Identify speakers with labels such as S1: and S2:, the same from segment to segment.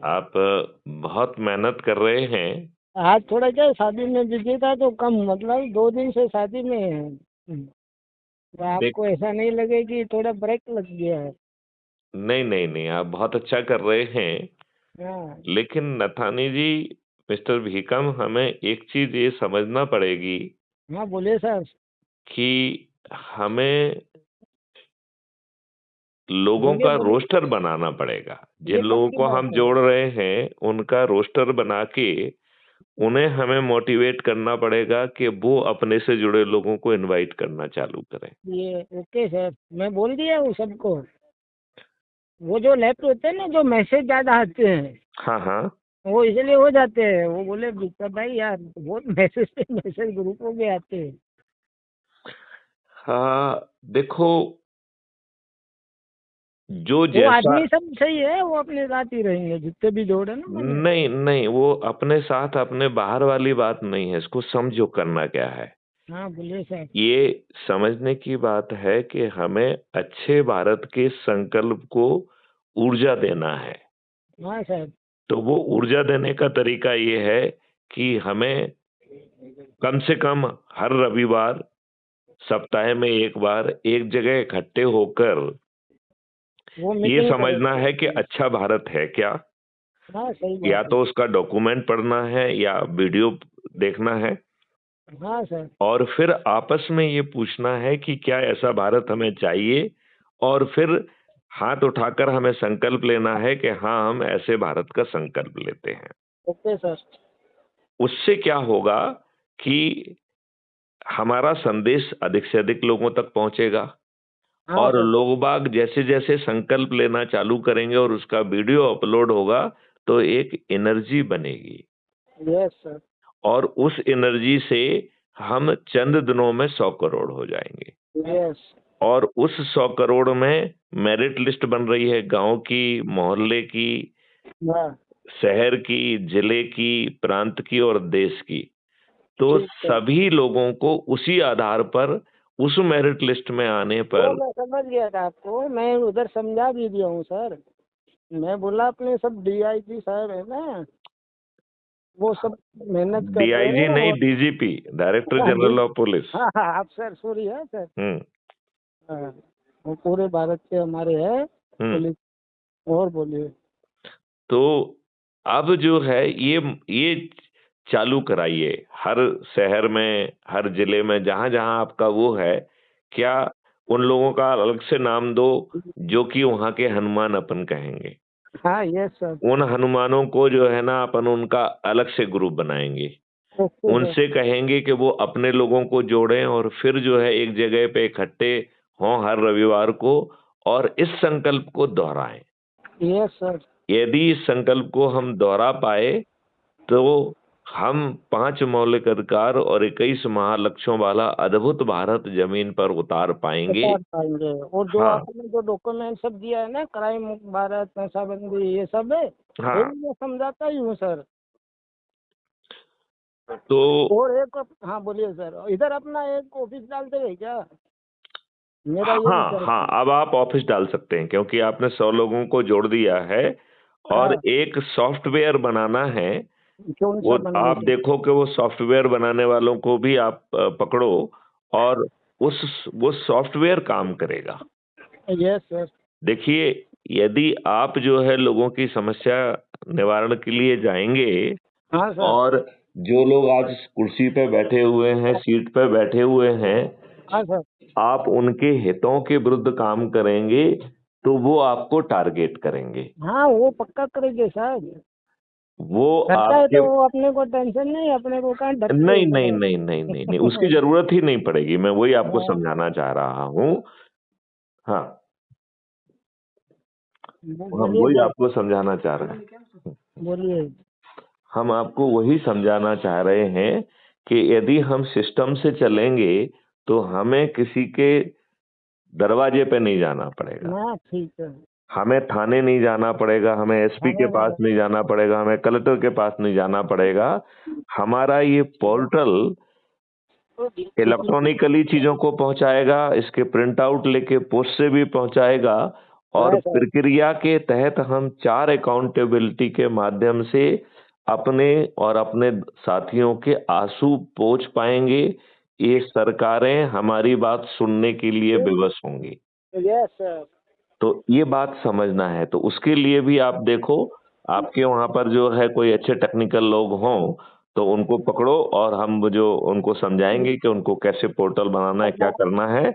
S1: आप बहुत मेहनत कर रहे हैं।
S2: आज थोड़ा क्या शादी में बिजी था तो कम, मतलब 2 दिन से शादी में है। तो
S1: देख,
S2: आपको ऐसा नहीं लगे कि थोड़ा ब्रेक लग गया है?
S1: नहीं नहीं नहीं, आप बहुत अच्छा कर रहे हैं।
S2: हाँ।
S1: लेकिन नथानी जी, मिस्टर भीकम, हमें एक चीज ये समझना पड़ेगी
S2: हाँ बोलिए सर।
S1: कि हमें लोगों
S2: बोलिए
S1: का
S2: बोलिए।
S1: रोस्टर बनाना पड़ेगा। जिन
S2: ये
S1: लोगों
S2: पक्की
S1: को
S2: बात
S1: हम
S2: है।
S1: जोड़ रहे हैं उनका रोस्टर बना के उन्हें हमें मोटिवेट करना पड़ेगा कि वो अपने से जुड़े लोगों को इनवाइट करना चालू करें।
S2: ये ओके सर, मैं बोल दिया हूँ सबको। वो जो लेफ्ट होते हैं ना, जो मैसेज ज्यादा आते हैं,
S1: हाँ हाँ।
S2: वो इसलिए हो जाते हैं। वो बोले विक्टर भाई यार, बहुत मैसेज पे मैसेज ग्रुपों में आते हैं।
S1: हाँ, देखो, जो
S2: वो
S1: जैसा,
S2: आदमी सब सही है, वो अपने साथ ही रहेंगे जितने भी जोड़ है ना मैंने।
S1: नहीं नहीं, वो अपने साथ अपने बाहर वाली बात नहीं है। इसको समझो करना क्या है।
S2: हाँ बोलिए सर।
S1: ये समझने की बात है कि हमें अच्छे भारत के संकल्प को ऊर्जा देना है।
S2: हाँ सर।
S1: तो वो ऊर्जा देने का तरीका ये है कि हमें कम से कम हर रविवार, सप्ताह में एक बार, एक जगह इकट्ठे होकर
S2: वो
S1: ये
S2: मीटिंग
S1: समझना
S2: करेंगे।
S1: है कि अच्छा भारत है क्या।
S2: हाँ सही
S1: या
S2: बात है।
S1: तो उसका डॉक्यूमेंट पढ़ना है या वीडियो देखना है,
S2: हाँ सर।
S1: और फिर आपस में ये पूछना है कि क्या ऐसा भारत हमें चाहिए, और फिर हाथ उठाकर हमें संकल्प लेना है कि हाँ, हम ऐसे भारत का संकल्प लेते हैं।
S2: Okay sir.
S1: उससे क्या होगा कि हमारा संदेश अधिक से अधिक लोगों तक पहुंचेगा,
S2: हाँ
S1: और
S2: सर।
S1: लोग बाग जैसे जैसे संकल्प लेना चालू करेंगे और उसका वीडियो अपलोड होगा तो एक एनर्जी बनेगी,
S2: यस सर।
S1: और उस एनर्जी से हम चंद दिनों में 100 करोड़ हो जाएंगे।
S2: यस।
S1: और उस 100 करोड़ में मेरिट लिस्ट बन रही है, गांव की, मोहल्ले की,
S2: हाँ
S1: शहर की, जिले की, प्रांत की और देश की। तो
S2: ठीक है।
S1: सभी लोगों को उसी आधार पर, उस मेरिट लिस्ट में आने
S2: वो
S1: पर,
S2: मैं समझ गया था आपको, मैं उधर समझा भी दिया हूँ सर। मैं बोला अपने सब डीआईजी साहब है ना, वो सब मेहनत कर रहे
S1: डीआईजी
S2: हैं।
S1: नहीं,
S2: और
S1: डीजीपी, डायरेक्टर
S2: हाँ
S1: जनरल ऑफ पुलिस।
S2: हाँ हाँ, आप सर सॉरी है सर।
S1: हम्म।
S2: हाँ, वो पूरे भारत के हमारे है
S1: हम्म।
S2: पुलिस। और बोलिए।
S1: तो अब जो है ये चालू कराइए, हर शहर में, हर जिले में, जहां जहां आपका वो है, क्या उन लोगों का अलग से नाम दो जो कि वहां के हनुमान अपन कहेंगे।
S2: हाँ यस सर।
S1: उन हनुमानों को जो है ना, अपन उनका अलग से ग्रुप बनाएंगे।
S2: Okay sir.
S1: उनसे कहेंगे कि वो अपने लोगों को जोड़ें और फिर जो है एक जगह पे इकट्ठे हों हर रविवार को, और इस संकल्प को दोहराएं।
S2: Yes sir.
S1: यदि इस संकल्प को हम दोहरा पाए तो हम 5 मौलिक अधिकार और 21 महालक्ष्यों वाला अद्भुत भारत जमीन पर उतार पाएंगे।
S2: बता पाएंगे। और जो
S1: हाँ
S2: आपने जो डॉक्यूमेंट सब दिया है ना, क्राइम मुक्त भारत, नशाबंदी, ये सब है, वो
S1: हाँ।
S2: भी मैं समझाता ही हूँ सर।
S1: तो
S2: और एक, हाँ बोलिए सर, इधर अपना एक ऑफिस डालते हैं क्या? मेरा ये
S1: हाँ
S2: विचार
S1: हाँ,
S2: था।
S1: अब आप ऑफिस डाल सकते हैं क्योंकि आपने 100 लोगों को जोड़ दिया है। और
S2: हाँ।
S1: एक सॉफ्टवेयर बनाना है।
S2: कौन
S1: वो
S2: सा बनाए
S1: आप
S2: सर?
S1: देखो कि वो सॉफ्टवेयर बनाने वालों को भी आप पकड़ो, और उस वो सॉफ्टवेयर काम करेगा।
S2: Yes sir.
S1: देखिए, यदि आप जो है लोगों की समस्या निवारण के लिए जाएंगे,
S2: हाँ सर।
S1: और जो लोग आज कुर्सी पे बैठे हुए हैं, सीट पे बैठे हुए हैं,
S2: हाँ सर।
S1: आप उनके हितों के विरुद्ध काम करेंगे तो वो आपको टारगेट करेंगे।
S2: हाँ वो पक्का करेंगे सर।
S1: वो
S2: करता है
S1: आपके,
S2: तो वो अपने को टेंशन नहीं, अपने को कहाँ ढकते
S1: नहीं
S2: हैं
S1: नहीं
S2: सर।
S1: नहीं नहीं नहीं नहीं, उसकी जरूरत ही नहीं पड़ेगी। मैं वही आपको
S2: हाँ
S1: समझाना चाह रहा हूँ। हाँ, हम
S2: बोलिए
S1: वही
S2: सर।
S1: आपको समझाना चाह रहे हैं।
S2: बोलिए।
S1: हम आपको वही समझाना चाह रहे हैं कि यदि हम सिस्टम से चलेंगे तो हमें किसी के दरवाजे पे नहीं जाना पड़ेगा,
S2: हाँ ठीक है।
S1: हमें थाने नहीं जाना पड़ेगा, हमें एसपी के
S2: खाने नहीं
S1: पास
S2: जाते।
S1: नहीं जाना पड़ेगा, हमें कलेक्टर के पास नहीं जाना पड़ेगा। हमारा ये पोर्टल इलेक्ट्रॉनिकली चीजों को पहुंचाएगा, इसके प्रिंट आउट लेके पोस्ट से भी पहुंचाएगा, और
S2: हाँ सर।
S1: प्रक्रिया के तहत हम 4 अकाउंटेबिलिटी के माध्यम से अपने और अपने साथियों के आंसू पोंछ पाएंगे। ये सरकारें हमारी बात सुनने के लिए विवश होंगी।
S2: Yes sir.
S1: तो ये बात समझना है। तो उसके लिए भी आप देखो, आपके वहां पर जो है कोई अच्छे टेक्निकल लोग हों तो उनको पकड़ो और हम वो जो उनको समझाएंगे कि उनको कैसे पोर्टल बनाना है, क्या करना है,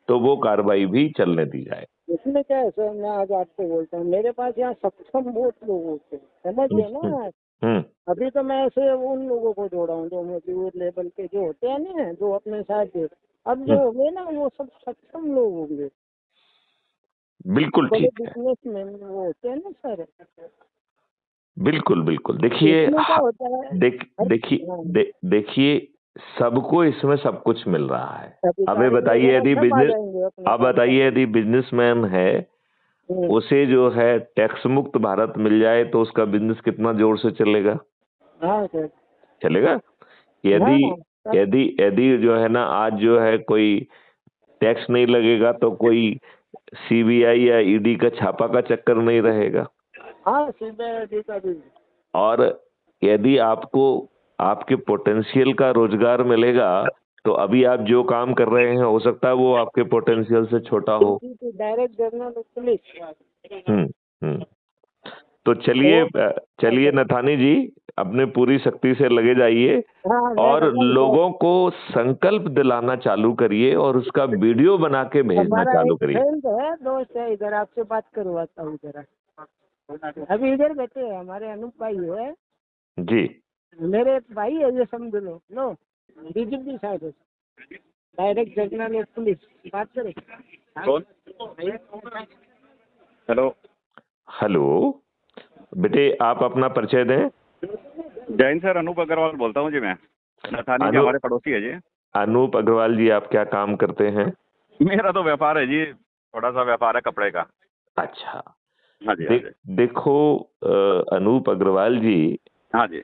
S1: तो वो कार्रवाई भी चलने दी जाए।
S2: इसमें क्या है सर, मैं आज आपको बोलता हूँ, मेरे पास यहाँ सक्षम बहुत लोग होते हैं, समझ
S1: हम्म
S2: गए
S1: हम्म
S2: ना।
S1: हम्म,
S2: अभी तो मैं ऐसे उन लोगों को जोड़ा हूँ जो मजदूर लेवल के जो होते हैं ना, जो अपने साथ दे। अब जो
S1: हम्म,
S2: होंगे ना वो सब सक्षम लोग होंगे,
S1: बिल्कुल
S2: बड़े
S1: ठीक है।
S2: बिजनेसमैन वो होते हैं ना सर।
S1: बिल्कुल बिल्कुल। देखिए
S2: इसमें क्या होता है, हर
S1: देखिए
S2: हाँ,
S1: देखिए, सबको इसमें सब कुछ मिल रहा है। अब ये
S2: अधिकारी
S1: बताइए,
S2: वगैरह
S1: यदि
S2: सब आ
S1: बिजनेस
S2: जाएंगे अपने
S1: आप
S2: साथ साथ।
S1: बताइए, यदि बिजनेसमैन है,
S2: हम्म,
S1: उसे जो है टैक्स मुक्त भारत मिल जाए तो उसका बिजनेस कितना जोर से चलेगा?
S2: हाँ सर।
S1: चलेगा। यदि
S2: हाँ सब।
S1: यदि यदि जो है ना, आज जो है कोई टैक्स नहीं लगेगा तो कोई सीबीआई या ईडी का छापा का चक्कर नहीं रहेगा।
S2: हाँ सीबीआई का भी।
S1: और यदि आपको आपके पोटेंशियल का रोजगार मिलेगा तो अभी आप जो काम कर रहे हैं हो सकता है वो आपके पोटेंशियल से छोटा हो।
S2: DGP direct general police.
S1: Hmm hmm. तो
S2: वो
S1: चलिए नथानी जी, अपने पूरी शक्ति से लगे जाइए
S2: हाँ मैं
S1: और
S2: लगन सर।
S1: लोगों को संकल्प दिलाना चालू करिए और उसका वीडियो बना के भेजना
S2: हमारा
S1: चालू
S2: एक
S1: करिए।
S2: फ्रेंड है, दोस्त है, इधर आपसे बात करवाता हूँ जरा। अभी इधर बैठे हैं, हमारे अनूप भाई है,
S1: जी।
S2: मेरे एक भाई है, ये समझ लो लो, डीजीपी साहब है, डायरेक्ट जनरल पुलिस। बात करें।
S3: कौन? हेलो।
S1: हेलो बेटे, आप अपना परिचय दें।
S3: जैन सर, अनूप अग्रवाल बोलता हूँ जी मैं। नथानी जी
S1: अनु
S3: हमारे पड़ोसी है जी।
S1: अनूप अग्रवाल जी, आप क्या काम करते हैं?
S3: मेरा तो व्यापार है जी, थोड़ा सा व्यापार है कपड़े का।
S1: अच्छा।
S3: हाँ जी, हाँ जी।
S1: देखो अनूप अग्रवाल जी,
S3: हाँ जी।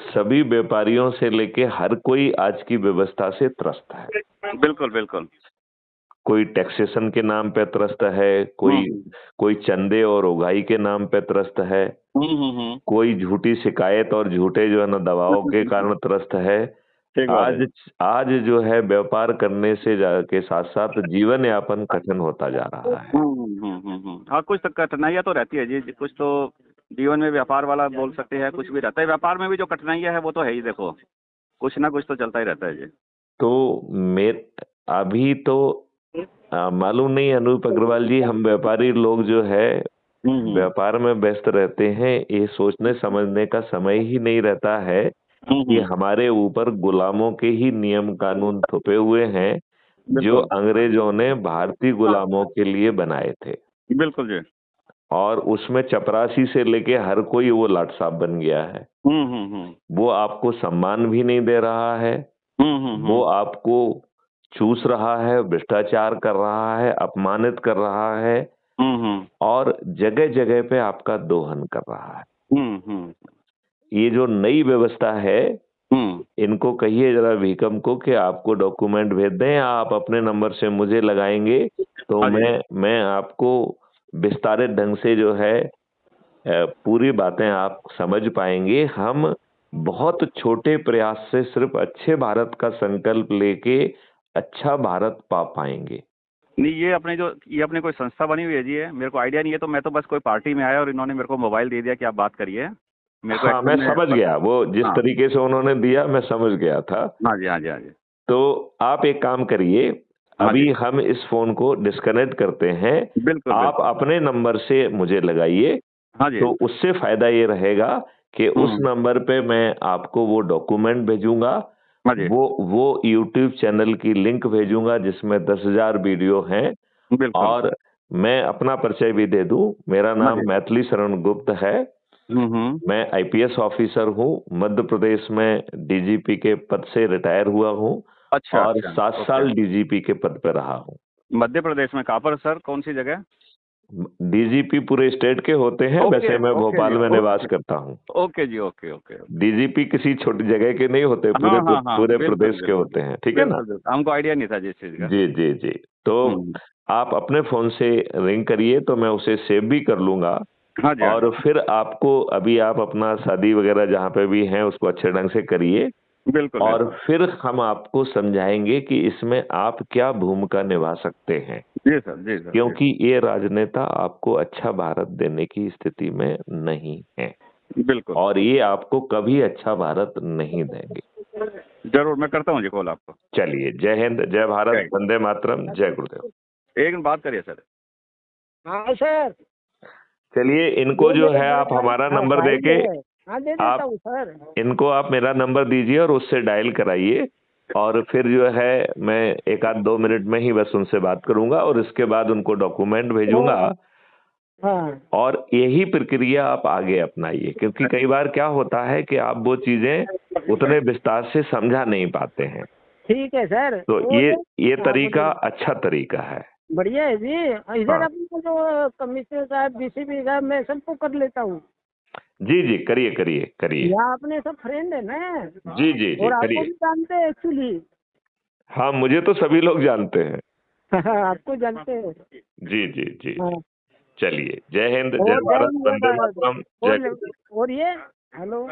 S1: सभी व्यापारियों से लेके हर कोई आज की व्यवस्था से त्रस्त है।
S3: बिल्कुल बिल्कुल।
S1: कोई टैक्सेशन के नाम पे त्रस्त है, कोई
S3: हम्म
S1: कोई चंदे और उगाही के नाम पे त्रस्त है,
S3: हम्म।
S1: कोई झूठी शिकायत और झूठे जो है ना दबाव के कारण त्रस्त है।
S3: ठीक बात है
S1: आज
S3: जी।
S1: आज जो है व्यापार करने से के साथ साथ जीवन यापन कठिन होता जा रहा है।
S3: हाँ, कुछ तो कठिनाइयाँ तो रहती है जी, कुछ तो जीवन में व्यापार वाला बोल सकते हैं, कुछ भी रहता है व्यापार में भी, जो कठिनाइयाँ है वो तो है ही। देखो, कुछ ना कुछ तो चलता ही रहता है जी।
S1: तो मेर अभी तो मालूम नहीं अनूप अग्रवाल जी, हम व्यापारी लोग जो है
S3: हम्म
S1: व्यापार में व्यस्त रहते हैं, ये सोचने समझने का समय ही नहीं रहता है कि
S3: हम्म।
S1: हमारे ऊपर गुलामों के ही नियम कानून थोपे हुए हैं जो
S3: बिल्कुल
S1: अंग्रेजों ने भारतीय गुलामों के लिए बनाए थे।
S3: बिल्कुल जी।
S1: और उसमें चपरासी से लेके हर कोई वो लाट साहब बन गया है।
S3: हम्म।
S1: वो आपको सम्मान भी नहीं दे रहा है, वो आपको चूस रहा है, भ्रष्टाचार कर रहा है, अपमानित कर रहा है
S3: हम्म
S1: और जगह जगह पे आपका दोहन कर रहा है।
S3: हम्म।
S1: ये जो नई व्यवस्था है,
S3: हम्म।
S1: इनको कहिए जरा भीकम को कि आपको डॉक्यूमेंट भेज दें, आप अपने नंबर से मुझे लगाएंगे तो
S3: हाँ जी।
S1: मैं आपको विस्तारित ढंग से जो है पूरी बातें आप समझ पाएंगे। हम बहुत छोटे प्रयास से सिर्फ अच्छे भारत का संकल्प लेके अच्छा भारत पा पाएंगे।
S3: नहीं, ये अपने कोई संस्था बनी हुई है जी, ये मेरे को आइडिया नहीं है, तो मैं तो बस कोई पार्टी में आया और इन्होंने मेरे को मोबाइल दे दिया कि आप बात करिए। मेरे को
S1: हाँ, मैं
S3: एक्चुअल में
S1: समझ गया, वो जिस
S3: हाँ
S1: तरीके से उन्होंने दिया मैं समझ गया था।
S3: हाँ जी, हाँ जी, हाँ जी।
S1: तो आप एक काम करिए,
S3: हाँ जी,
S1: अभी हम इस फोन को डिस्कनेक्ट करते हैं,
S3: बिल्कुल
S1: आप
S3: बिल्कुल।
S1: अपने नंबर से मुझे लगाइए।
S3: हाँ जी।
S1: तो उससे फायदा ये रहेगा कि उस
S3: हम्म।
S1: नंबर पे मैं आपको वो डॉक्यूमेंट भेजूंगा,
S3: हाँ जी।
S1: वो यूट्यूब चैनल की लिंक भेजूंगा जिसमें 10,000 वीडियो हैं।
S3: बिल्कुल।
S1: और मैं अपना परिचय भी दे दूं, मेरा
S3: हाँ
S1: नाम
S3: जी।
S1: मैथिली शरण गुप्त है।
S3: हम्म।
S1: मैं आईपीएस ऑफिसर हूँ, मध्य प्रदेश में डीजीपी के पद से रिटायर हुआ हूँ
S3: अच्छा
S1: और
S3: अच्छा।
S1: 7
S3: ओके।
S1: साल डीजीपी के पद पर रहा हूँ।
S3: मध्य प्रदेश में कहाँ पर सर, कौन सी जगह?
S1: डीजीपी पूरे स्टेट के होते हैं।
S3: ओके,
S1: वैसे मैं
S3: ओके
S1: भोपाल
S3: जी,
S1: में
S3: ओके।
S1: निवास करता हूँ।
S3: ओके जी, ओके, ओके।
S1: डीजीपी किसी छोटी जगह के नहीं होते,
S3: हाँ, हाँ, हाँ,
S1: पूरे
S3: बिल्कुल,
S1: प्रदेश के
S3: बिल्कुल।
S1: होते हैं, ठीक है ना?
S3: बिल्कुल, बिल्कुल। हमको आइडिया नहीं था जिस चीज़ का।
S1: जी, जी, जी। तो
S3: हुँ।
S1: आप अपने फ़ोन से रिंग करिए तो मैं उसे सेव भी कर लूँगा
S3: हाँ जी, हाँ
S1: और
S3: जी।
S1: फिर आपको अभी आप अपना शादी वगैरह जहाँ पे भी हैं उसको अच्छे ढंग से करिए
S3: बिल्कुल,
S1: और
S3: बिल्कुल।
S1: फिर हम आपको समझाएँगे कि इसमें आप क्या भूमिका निभा सकते हैं।
S3: जी सर, जी सर, जी।
S1: क्योंकि ये राजनेता आपको अच्छा भारत देने की स्थिति में नहीं हैं
S3: बिल्कुल।
S1: और ये आपको कभी अच्छा भारत नहीं देंगे।
S3: ज़रूर, मैं करता हूँ जी कॉल आपको।
S1: चलिए, जय हिंद, जय भारत,
S3: जय
S1: वंदे मातरम, जय गुरुदेव।
S3: एक मिनट बात करिए सर।
S2: हाँ सर,
S1: चलिए, इनको
S2: ये
S1: जो
S2: मेरे
S1: है
S2: बड़े
S1: आप
S2: भाई,
S1: हमारा
S2: हाँ,
S1: नंबर
S2: भाई
S1: देके
S2: है। हाँ, दे देता
S1: आप
S2: हूँ सर।
S1: इनको आप मेरा नंबर दीजिए और उससे डायल कराइए और फिर जो है मैं 1 आध 2 मिनट में ही बस उनसे बात करूँगा और इसके बाद उनको डॉक्यूमेंट भेजूँगा
S2: हाँ,
S1: और यही प्रक्रिया आप आगे अपनाइए क्योंकि कई बार क्या होता है कि आप वो चीज़ें उतने विस्तार से समझा नहीं पाते हैं।
S2: ठीक है सर।
S1: तो
S2: वो
S1: ये
S2: हाँ,
S1: तरीका
S2: बोलिए।
S1: अच्छा तरीका है।
S2: बढ़िया है जी। इधर
S1: हाँ।
S2: अपने जो कमिश्नर साहब, डीसीपी साहब, मैं सबको कर लेता हूँ।
S1: जी, जी, करिए, करिए, करिए।
S2: यहाँ अपने सब फ्रेंड है ना,
S1: जी, जी, जी,
S2: और आपको
S1: करिए।
S2: भी जानते हैं एक्चुअली।
S1: हाँ, मुझे तो सभी लोग जानते हैं।
S2: आपको जानते हैं।
S1: जी, जी, जी, जी।
S2: हाँ,
S1: चलिए, जय हिंद, जय
S2: और
S1: भारत,
S2: जय
S1: वंदे
S2: भारत।
S1: मातरम, जय गुरुदेव।
S2: और ये हेलो।